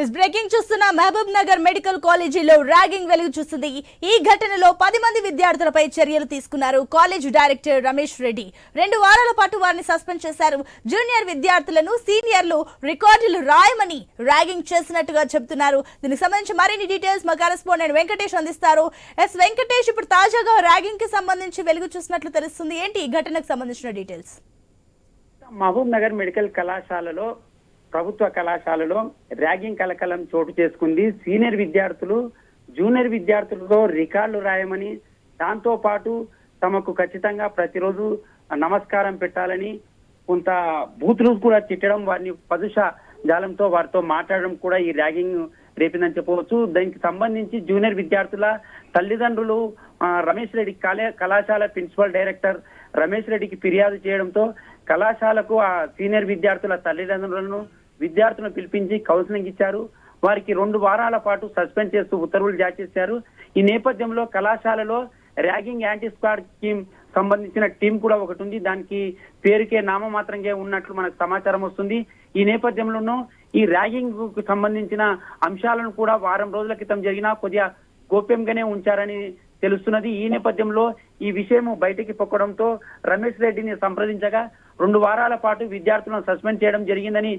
Is breaking చూస్తున్న Mahabub Nagar medical కాలేజీలో ragging వెలుగు చూస్తుంది. ఈ ఘటనలో 10 మంది విద్యార్థులపై చర్యలు తీసుకున్నారు కాలేజ్ డైరెక్టర్ రమేష్ రెడ్డి. 2 వారాల పాటు వారిని సస్పెండ్ చేశారు. జూనియర్ విద్యార్థులను సీనియర్లు రికార్డులు రాయమని ర్యాగింగ్ చేసినట్టుగా చెబుతున్నారు. దీనికి సంబంధించి మరిన్ని డీటెయిల్స్ మా కరెస్పాండెంట్ వెంకటేష్ అందిస్తారు. వెంకటేష్, ఇప్పుడు తాజాగా ర్యాగింగ్ కి సంబంధించి వెలుగు చూసినట్లు తెలుస్తుంది. ఏంటి ఈ ఘటనకు సంబంధించిన డీటెయిల్స్? మహబూబ్ నగర్ మెడికల్ కళాశాలలో ప్రభుత్వ కళాశాలలో ర్యాగింగ్ కలకలం చోటు చేసుకుంది. సీనియర్ విద్యార్థులు జూనియర్ విద్యార్థులతో రికార్డులు రాయమని, దాంతో పాటు తమకు ఖచ్చితంగా ప్రతిరోజు నమస్కారం పెట్టాలని, కొంత బూతులు కూడా తిట్టడం, వారిని పదుష జాలంతో వారితో మాట్లాడడం కూడా ఈ ర్యాగింగ్ రేపిందని చెప్పవచ్చు. దానికి సంబంధించి జూనియర్ విద్యార్థుల తల్లిదండ్రులు రమేష్ రెడ్డి కళాశాల ప్రిన్సిపల్ డైరెక్టర్ రమేష్ రెడ్డికి ఫిర్యాదు చేయడంతో కళాశాలకు ఆ సీనియర్ విద్యార్థుల తల్లిదండ్రులను విద్యార్థులను పిలిపించి కౌన్సిలింగ్ ఇచ్చారు. వారికి 2 వారాల పాటు సస్పెండ్ చేస్తూ ఉత్తర్వులు జారీ చేశారు. ఈ నేపథ్యంలో కళాశాలలో ర్యాగింగ్ యాంటీ స్క్వాడ్ టీమ్ సంబంధించిన టీం కూడా ఒకటి ఉంది. దానికి పేరుకే నామమాత్రంగా ఉన్నట్లు మనకు సమాచారం వస్తుంది. ఈ నేపథ్యంలోనూ ఈ ర్యాగింగ్ కు సంబంధించిన అంశాలను కూడా వారం రోజుల క్రితం జరిగిన కొద్దిగా గోప్యంగానే ఉంచారని తెలుస్తున్నది. ఈ నేపథ్యంలో ఈ విషయం బయటికి పొక్కడంతో రమేష్ రెడ్డిని సంప్రదించగా 2 వారాల పాటు విద్యార్థులను సస్పెండ్ చేయడం జరిగిందని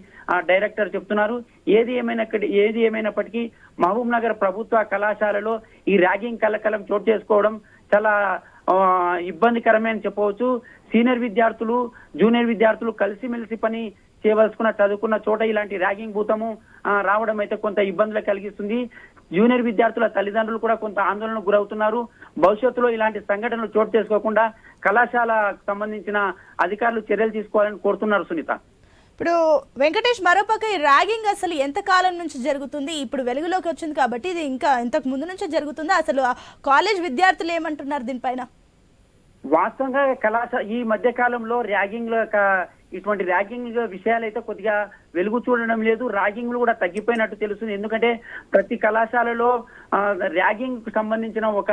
డైరెక్టర్ చెప్తున్నారు. ఏది ఏమైనప్పటికీ మహబూబ్ నగర్ ప్రభుత్వ కళాశాలలో ఈ ర్యాగింగ్ కలకలం చోటు చేసుకోవడం చాలా ఇబ్బందికరమే అని చెప్పవచ్చు. సీనియర్ విద్యార్థులు జూనియర్ విద్యార్థులు కలిసిమెలిసి పని చేయవలసుకున్న చదువుకున్న చోట ఇలాంటి ర్యాగింగ్ భూతము రావడం అయితే కొంత ఇబ్బందులు కలిగిస్తుంది. జూనియర్ విద్యార్థుల తల్లిదండ్రులు కూడా కొంత ఆందోళనకు గురవుతున్నారు. భవిష్యత్తులో ఇలాంటి సంఘటనలు చోటు చేసుకోకుండా కళాశాలకు సంబంధించిన అధికారులు చర్యలు తీసుకోవాలని కోరుతున్నారు. సునీత, ఇప్పుడు వెంకటేష్, మరోపక్క ఈ ర్యాగింగ్ అసలు ఎంత కాలం నుంచి జరుగుతుంది? ఇప్పుడు వెలుగులోకి వచ్చింది కాబట్టి ఇది ఇంకా ఇంతకు ముందు నుంచే జరుగుతుందా? అసలు కాలేజ్ విద్యార్థులు ఏమంటున్నారు దీనిపైన? వాస్తవంగా కళాశాల ఈ మధ్య కాలంలో ర్యాగింగ్ ఇటువంటి ర్యాగింగ్ విషయాలు అయితే కొద్దిగా వెలుగు చూడడం లేదు. ర్యాగింగ్లు కూడా తగ్గిపోయినట్టు తెలుస్తుంది. ఎందుకంటే ప్రతి కళాశాలలో ర్యాగింగ్ కు సంబంధించిన ఒక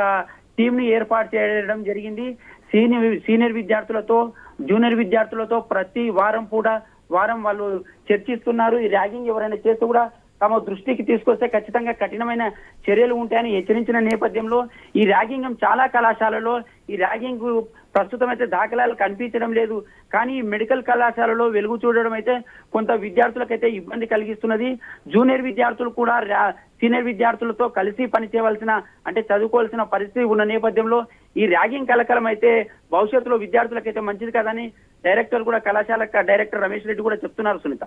టీం ని ఏర్పాటు చేయడం జరిగింది. సీనియర్ విద్యార్థులతో జూనియర్ విద్యార్థులతో ప్రతి వారం వాళ్ళు చర్చిస్తున్నారు. ఈ ర్యాగింగ్ ఎవరైనా చేస్తే కూడా తమ దృష్టికి తీసుకొస్తే ఖచ్చితంగా కఠినమైన చర్యలు ఉంటాయని హెచ్చరించిన నేపథ్యంలో ఈ ర్యాగింగ్ చాలా కళాశాలలో ఈ ర్యాగింగ్ ప్రస్తుతం అయితే దాఖలాలు కనిపించడం లేదు. కానీ మెడికల్ కళాశాలలో వెలుగు చూడడం అయితే కొంత విద్యార్థులకైతే ఇబ్బంది కలిగిస్తున్నది. జూనియర్ విద్యార్థులు కూడా సీనియర్ విద్యార్థులతో కలిసి పనిచేయవలసిన అంటే చదువుకోవాల్సిన పరిస్థితి ఉన్న నేపథ్యంలో ఈ ర్యాగింగ్ కలకలం అయితే భవిష్యత్తులో విద్యార్థులకైతే మంచిది కాదని డైరెక్టర్ కూడా కళాశాల డైరెక్టర్ రమేష్ రెడ్డి కూడా చెప్తున్నారు. సునీత.